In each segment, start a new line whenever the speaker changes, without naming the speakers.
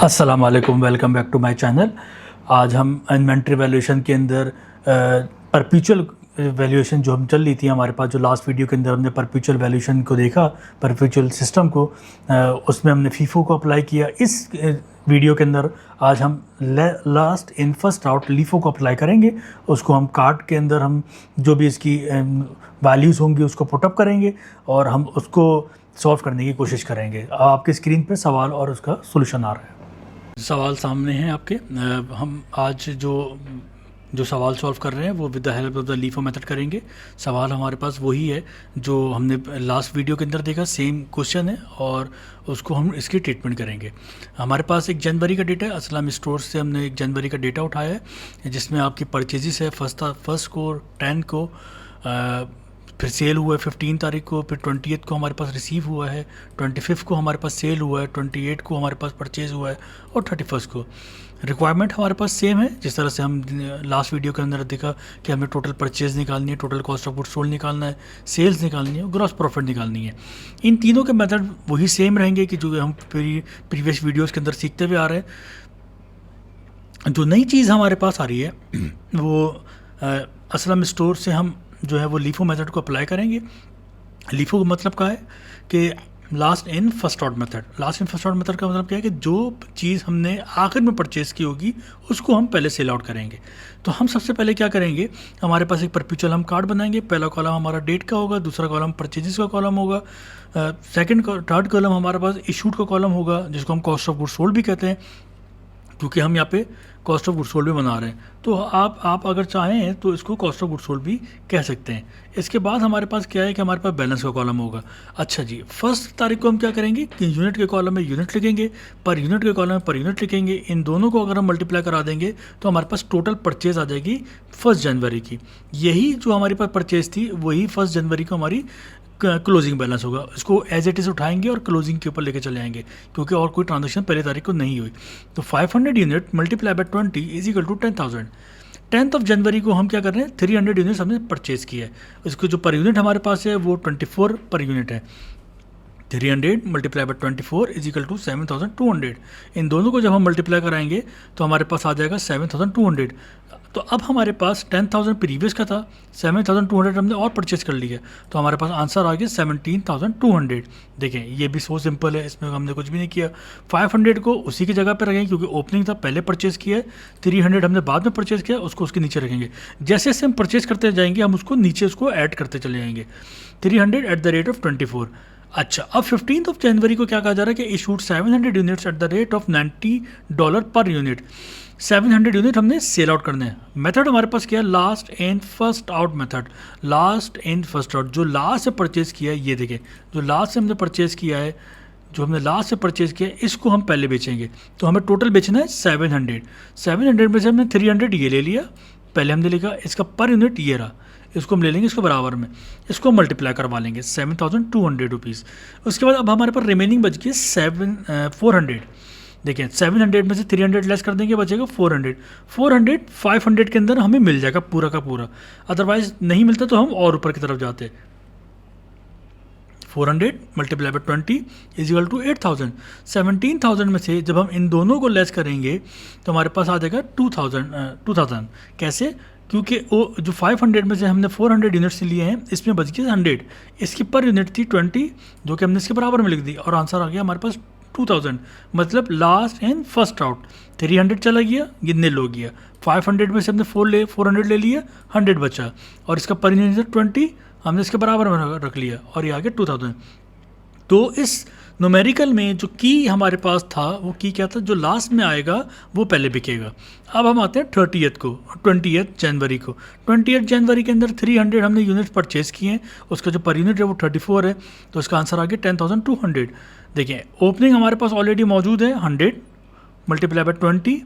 अस्सलाम वालेकुम, welcome back to my channel. आज हम इन्वेंट्री वैल्यूएशन के अंदर परपेचुअल वैल्यूएशन जो हम चल रही थी हमारे पास, जो लास्ट वीडियो के अंदर हमने परपेचुअल वैल्यूएशन को देखा, परपेचुअल सिस्टम को, उसमें हमने फीफो को अप्लाई किया। इस वीडियो के अंदर आज हम last in first out LIFO को अप्लाई करेंगे। उसको हम कार्ड के अंदर हम जो भी इसकी वैल्यूज़ होंगी उसको पुटअप करेंगे और हम उसको सॉल्व करने की कोशिश करेंगे। आपकी स्क्रीन पे सवाल और उसका सोल्यूशन आ रहा है। सवाल सामने हैं आपके। हम आज जो सवाल सॉल्व कर रहे हैं वो with the help of the LIFO method करेंगे। सवाल हमारे पास वही है जो हमने लास्ट वीडियो के अंदर देखा, सेम क्वेश्चन है और उसको हम इसकी ट्रीटमेंट करेंगे। हमारे पास एक जनवरी का डेटा है, असलम स्टोर से हमने एक जनवरी का डेटा उठाया है जिसमें आपकी परचेजेस है फर्स्ट को 10 को, फिर सेल हुआ है 15 तारीख को, फिर 20th को हमारे पास रिसीव हुआ है, 25 को हमारे पास सेल हुआ है, 28 को हमारे पास परचेज़ हुआ है और 31 को। रिक्वायरमेंट हमारे पास सेम है जिस तरह से हम लास्ट वीडियो के अंदर देखा कि हमें टोटल परचेज़ निकालनी है, total cost of goods sold निकालना है, सेल्स निकालनी है और ग्रॉस प्रॉफिट निकालनी है। इन तीनों के मेथड वही सेम रहेंगे कि जो हम प्रीवियस वीडियोज़ के अंदर सीखते हुए आ रहे हैं। जो नई चीज़ हमारे पास आ रही है वो असलम स्टोर से हम जो है वो लीफो मेथड को अप्लाई करेंगे। लीफो का मतलब क्या है कि last in first out method. Last in first out method का मतलब क्या है कि जो चीज़ हमने आखिर में परचेज़ की होगी उसको हम पहले सेल आउट करेंगे। तो हम सबसे पहले क्या करेंगे, हमारे पास एक परपेचुअल हम कार्ड बनाएंगे। पहला कॉलम हमारा डेट का होगा, दूसरा कॉलम परचेजेस का कॉलम होगा, थर्ड कॉलम हमारे पास इशूड का कॉलम होगा जिसको हम कॉस्ट ऑफ गुड्स सोल्ड भी कहते हैं, क्योंकि हम यहाँ पे कॉस्ट ऑफ गुड्स सोल्ड भी बना रहे हैं। तो आप अगर चाहें तो इसको कॉस्ट ऑफ गुड्स सोल्ड भी कह सकते हैं। इसके बाद हमारे पास क्या है कि हमारे पास बैलेंस का कॉलम होगा। अच्छा जी, फर्स्ट तारीख को हम क्या करेंगे कि यूनिट के कॉलम में यूनिट लिखेंगे, पर यूनिट के कॉलम में पर यूनिट लिखेंगे। इन दोनों को अगर हम मल्टीप्लाई करा देंगे तो हमारे पास टोटल परचेज आ जाएगी 1 जनवरी की। यही जो हमारे पास परचेज थी वही 1 जनवरी को हमारी क्लोजिंग बैलेंस होगा। इसको एज इट इज़ उठाएंगे और क्लोजिंग के ऊपर लेके चले आएंगे क्योंकि और कोई ट्रांजेक्शन पहली तारीख को नहीं हुई। तो 500 unit multiply by 20 is equal to 10,000। 10th of January को हम क्या कर रहे हैं, 300 यूनिट्स हमने परचेज़ किया है। इसको जो पर यूनिट हमारे पास है वो 24 पर यूनिट है। 300 multiply by 24 is equal to 7,200। इन दोनों को जब हम मल्टीप्लाई कराएंगे तो हमारे पास आ जाएगा 7,200। तो अब हमारे पास 10,000 प्रीवियस का था, 7,200 हमने और परचेज कर लिया, तो हमारे पास आंसर आ गया 17,200। देखें ये भी सो सिंपल है, इसमें हमने कुछ भी नहीं किया। 500 को उसी की जगह पर रखेंगे क्योंकि ओपनिंग था, पहले परचेज़ किया है। 300 हमने बाद में परचेज़ किया, उसको उसके नीचे रखेंगे। जैसे जैसे हम परचेज़ करते जाएंगे हम उसको नीचे उसको ऐड करते चले जाएंगे। 300 एट द रेट ऑफ 24। अच्छा, अब 15th ऑफ जनवरी को क्या कहा जा रहा है कि issued 700 units at the rate of $90 per unit. 700 unit हमने सेल आउट करने हैं। मेथड हमारे पास क्या है, last in first out method. Last in first out, जो लास्ट से परचेज़ किया है, ये देखें जो लास्ट से हमने परचेज़ किया है, जो हमने लास्ट से परचेज़ किया है इसको हम पहले बेचेंगे। तो हमें टोटल बेचना है 700। 700 में से हमने 300 ये ले लिया, पहले हमने लिखा, इसका पर यूनिट ये रहा, इसको हम ले लेंगे इसको बराबर में, इसको मल्टीप्लाई करवा लेंगे 7,200 रुपीज़। उसके बाद अब हमारे पास रिमेनिंग बच गई 400। देखिए 700 में से 300 लेस कर देंगे, बचेगा 400। 400 500 के अंदर हमें मिल जाएगा पूरा का पूरा, अदरवाइज नहीं मिलता तो हम और ऊपर की तरफ जाते। 400 multiply by 20 is equal to 8,000। 17,000 में से जब हम इन दोनों को लेस करेंगे तो हमारे पास आ जाएगा 2,000। कैसे, क्योंकि वो जो 500 में से हमने 400 यूनिट्स लिए हैं इसमें बच गया 100, इसकी पर यूनिट थी 20 जो कि हमने इसके बराबर में लिख दी और आंसर आ गया हमारे पास 2,000। मतलब लास्ट एंड फर्स्ट आउट 300 चला गया, ये नील हो गया। 500 में से हमने 400 ले लिया, 100 बचा और इसका पर यूनिट 20 हमने इसके बराबर में रख लिया और ये आ गया 2,000। तो इस न्यूमेरिकल में जो की हमारे पास था वो की क्या था, जो लास्ट में आएगा वो पहले बिकेगा। अब हम आते हैं 20th जनवरी को। 20th जनवरी के अंदर 300 हमने यूनिट्स परचेज़ किए हैं, उसका जो पर यूनिट है वो 34 है, तो इसका आंसर आ गया 10,200। देखिए ओपनिंग हमारे पास ऑलरेडी मौजूद है 100 मल्टीप्लाई बाय 20,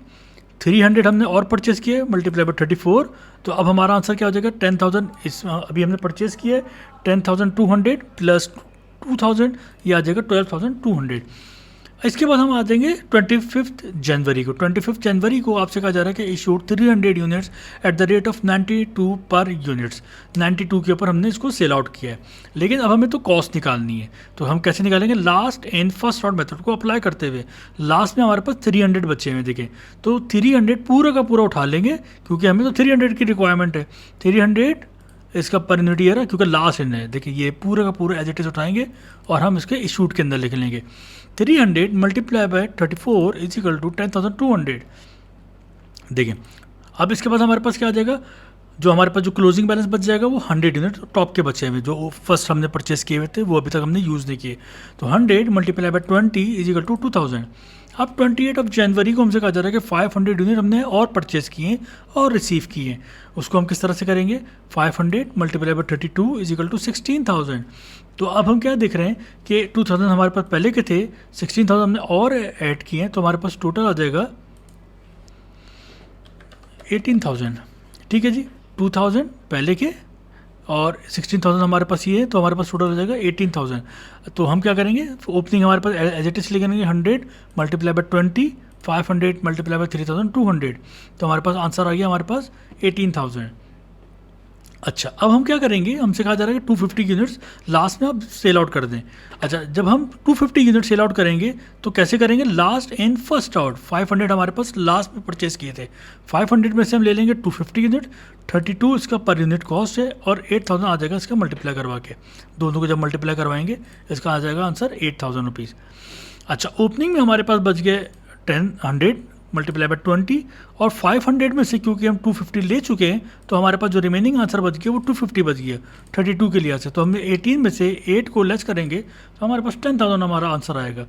300 हमने और परचेज़ किया है मल्टीप्लाई बाय 34, तो अब हमारा आंसर क्या हो जाएगा 10,000। इस अभी हमने परचेज़ किया है 10,200 प्लस 2,000, ये आ जाएगा 12,200। इसके बाद हम आ जाएंगे 25 जनवरी को। 25 जनवरी को आपसे कहा जा रहा है कि issued 300 units at the rate of 92 पर यूनिट्स। 92 के ऊपर हमने इसको सेल आउट किया है, लेकिन अब हमें तो कॉस्ट निकालनी है। तो हम कैसे निकालेंगे? Last in first out method को अप्लाई करते हुए लास्ट में हमारे पास 300 बचे हुए देखें, तो 300 पूरा का पूरा उठा लेंगे क्योंकि हमें तो 300 की रिक्वायरमेंट है। 300 इसका पर यूनिट ईयर है क्योंकि लास्ट इन है। देखिए ये पूरा का पूरा एज इट इज उठाएंगे और हम इसके इशूड के अंदर लिख लेंगे 300 multiply by 34 is equal to 10,200। देखिए अब इसके बाद हमारे पास क्या आ जाएगा? जो हमारे पास जो क्लोजिंग बैलेंस बच जाएगा वो 100 यूनिट टॉप के बचे हुए जो फर्स्ट हमने परचेस किए हुए थे वो अभी तक हमने यूज़ नहीं किए। तो 100 multiply by 20 is equal to 2000। अब 28 ऑफ जनवरी को हमसे कहा जा रहा है कि 500 यूनिट हमने और परचेस किए हैं और रिसीव किए हैं। उसको हम किस तरह से करेंगे? 500 multiply by 32 is equal to 16,000। तो अब हम क्या देख रहे हैं कि 2000 हमारे पास पहले के थे, 16,000 हमने और ऐड किए हैं, तो हमारे पास टोटल आ जाएगा 18,000। ठीक है जी, 2000 पहले के और 16,000 हमारे पास ये है, तो हमारे पास टोटल हो जाएगा 18,000। तो हम क्या करेंगे? ओपनिंग हमारे पास एज इट इज लिखेंगे 100 मल्टीप्लाई बाय 20, 500 मल्टीप्लाई बाय 3,200। तो हमारे पास आंसर आ गया हमारे पास 18,000। अच्छा, अब हम क्या करेंगे? हमसे कहा जा रहा है कि 250 यूनिट्स लास्ट में आप सेल आउट कर दें। अच्छा, जब हम 250 यूनिट सेल आउट करेंगे तो कैसे करेंगे? Last in first out. 500 हमारे पास लास्ट में परचेस किए थे, 500 में से हम ले लेंगे 250 यूनिट, 32 इसका पर यूनिट कॉस्ट है और 8,000 आ जाएगा इसका मल्टीप्लाई करवा के। दोनों को जब मल्टीप्लाई करवाएंगे इसका आ जाएगा आंसर 8,000 रुपीज़। अच्छा, ओपनिंग में हमारे पास बच गए 100 मल्टीप्लाई बाय 20 और 500 में से क्योंकि हम 250 ले चुके हैं तो हमारे पास जो रिमेनिंग आंसर बच गया वो 250 बच गया 32 के लिहाज से। तो हमने 18 में से 8 को लेस करेंगे तो हमारे पास 10,000 हमारा आंसर आएगा।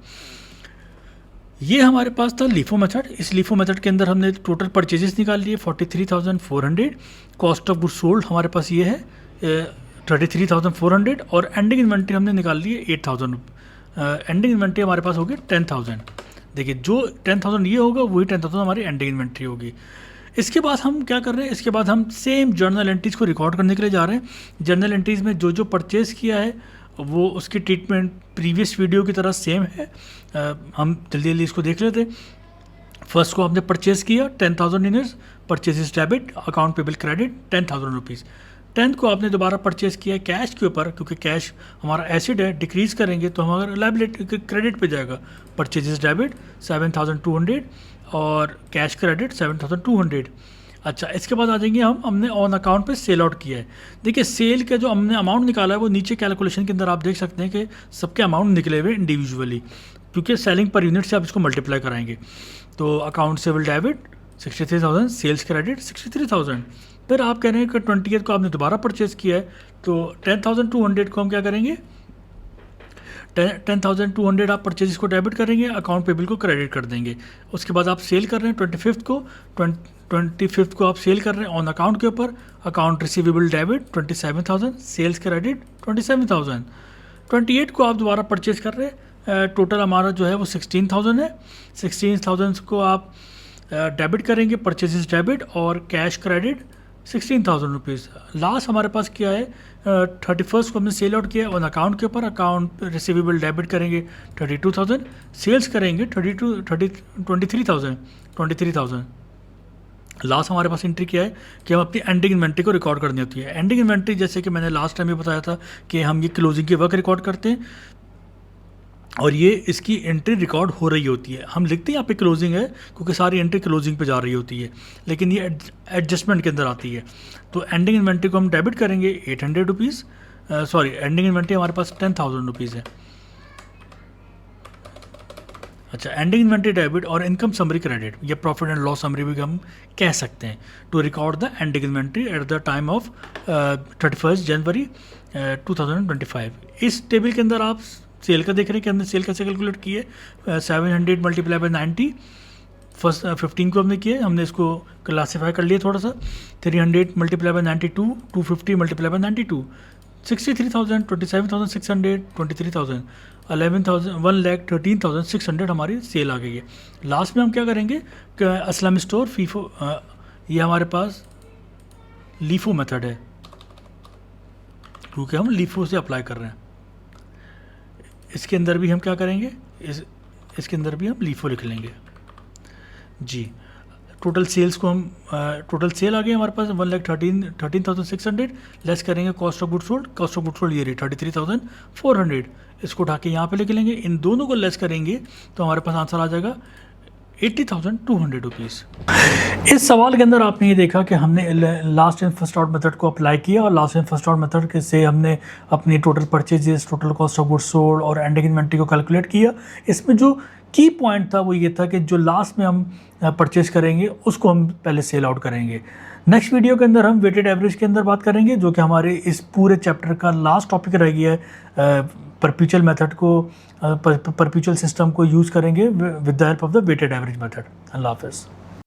ये हमारे पास था लीफो मेथड। इस लीफो मेथड के अंदर हमने टोटल परचेजेस निकाल लिए 43,400। कॉस्ट ऑफ गुड सोल्ड हमारे पास ये है 33,400 और एंडिंग इन्वेंट्री हमने निकाल लिए 8,000। एंडिंग इन्वेंट्री हमारे पास होगी 10,000। देखिए जो 10,000 ये होगा वही 10,000 हमारी एंडिंग इन्वेंट्री होगी। इसके बाद हम क्या कर रहे हैं? इसके बाद हम सेम जर्नल एंट्रीज़ को रिकॉर्ड करने के लिए जा रहे हैं। जर्नल एंट्रीज़ में जो जो परचेज़ किया है वो उसकी ट्रीटमेंट प्रीवियस वीडियो की तरह सेम है। हम जल्दी जल्दी इसको देख लेते हैं। फर्स्ट को आपने परचेज़ किया 10,000 units, purchases debit, account payable credit 10,000 rupees. 10th को आपने दोबारा परचेज़ किया कैश के ऊपर, क्योंकि कैश हमारा एसिड है, डिक्रीज़ करेंगे तो हमारा लायबिलिटी क्रेडिट पे जाएगा। परचेजेस डेबिट 7,200 और कैश क्रेडिट 7,200। अच्छा, इसके बाद आ जाएंगे हमने ऑन अकाउंट पे सेल आउट किया है। देखिए सेल का जो हमने अमाउंट निकाला है वो नीचे कैलकुलेशन के अंदर आप देख सकते हैं कि सबके अमाउंट निकले हुए इंडिविजुअली, क्योंकि सेलिंग पर यूनिट से आप इसको मल्टीप्लाई कराएंगे। तो अकाउंट सेबल डेबिट 63,000, सेल्स क्रेडिट 63,000। फिर आप कह रहे हैं कि 20th को आपने दोबारा परचेज़ किया है तो 10,200 को हम क्या करेंगे? 10,200 आप परचेज को डेबिट करेंगे, अकाउंट पेबल को क्रेडिट कर देंगे। उसके बाद आप सेल कर रहे हैं 25th को आप सेल कर रहे हैं ऑन अकाउंट के ऊपर, account receivable debit 27,000, sales credit 27,000। 28 को आप दोबारा परचेज कर रहे हैं, टोटल हमारा जो है वो 16,000 है। 16,000 को आप डेबिट करेंगे, परचेजेस डेबिट और कैश क्रेडिट 16,000 रुपीज़। लास्ट हमारे पास क्या है? 31st को हमने सेल आउट किया ऑन अकाउंट के ऊपर, अकाउंट रिसीवेबल डेबिट करेंगे 32,000, सेल्स करेंगे 23,000। लास्ट हमारे पास एंट्री क्या है कि हम अपनी एंडिंग इन्वेंट्री को रिकॉर्ड करनी होती है। एंडिंग इन्वेंट्री जैसे कि मैंने लास्ट टाइम भी बताया था कि हम ये क्लोजिंग के वक्त रिकॉर्ड करते हैं और ये इसकी एंट्री रिकॉर्ड हो रही होती है। हम लिखते हैं यहाँ पे क्लोजिंग है क्योंकि सारी एंट्री क्लोजिंग पे जा रही होती है, लेकिन ये एडजस्टमेंट के अंदर आती है। तो एंडिंग इन्वेंट्री को हम डेबिट करेंगे 800 रुपीज़, सॉरी एंडिंग इन्वेंट्री हमारे पास 10,000 रुपीज़ है। अच्छा, एंडिंग इन्वेंट्री डेबिट और इनकम समरी क्रेडिट, ये प्रॉफिट एंड लॉस समरी भी हम कह सकते हैं। To record the ending inventory at the time of 31 January 2025। इस टेबल के अंदर आप सेल का देख रहे हैं कि हमने सेल कैसे कैलकुलेट की है। 700 मल्टीप्लाई बाय 90, फर्स्ट 15 को हमने किया, हमने इसको क्लासीफाई कर लिया थोड़ा सा। 300 मल्टीप्लाई बाय 92, 250 मल्टीप्लाई बाय 92, 63,000, 27,600, 23,000, 11,000, 1,13,600 हमारी सेल आ गई है। लास्ट में हम क्या करेंगे कि असलम स्टोर फीफो, ये हमारे पास लीफो मेथड है क्योंकि हम लीफो से अप्लाई कर रहे हैं। इसके अंदर भी हम क्या करेंगे? इसके अंदर भी हम LIFO लिख लेंगे जी। टोटल सेल्स को हम टोटल सेल आ गई हमारे पास 1,13,600, लेस करेंगे cost of goods sold. Cost of goods sold ये रही 33,400, इसको उठा के यहाँ पे लेके लेंगे, इन दोनों को लेस करेंगे तो हमारे पास आंसर आ जाएगा 80,200 रुपीज़। इस सवाल के अंदर आपने ये देखा कि हमने last in first out method को अप्लाई किया और last in first out method से हमने अपनी total purchases, total cost of goods sold और एंडिंग इन्वेंट्री को कैलकुलेट किया। इसमें जो की पॉइंट था वो ये था कि जो लास्ट में हम परचेज करेंगे उसको हम पहले सेल आउट करेंगे। नेक्स्ट वीडियो के अंदर हम वेटेड एवरेज के अंदर बात करेंगे, जो कि हमारे इस पूरे चैप्टर का लास्ट टॉपिक रह गया है। परपीचुअल मेथड को, परपीचुअल सिस्टम को यूज़ करेंगे with the help of the weighted average method. अल्लाह हाफ़िज़।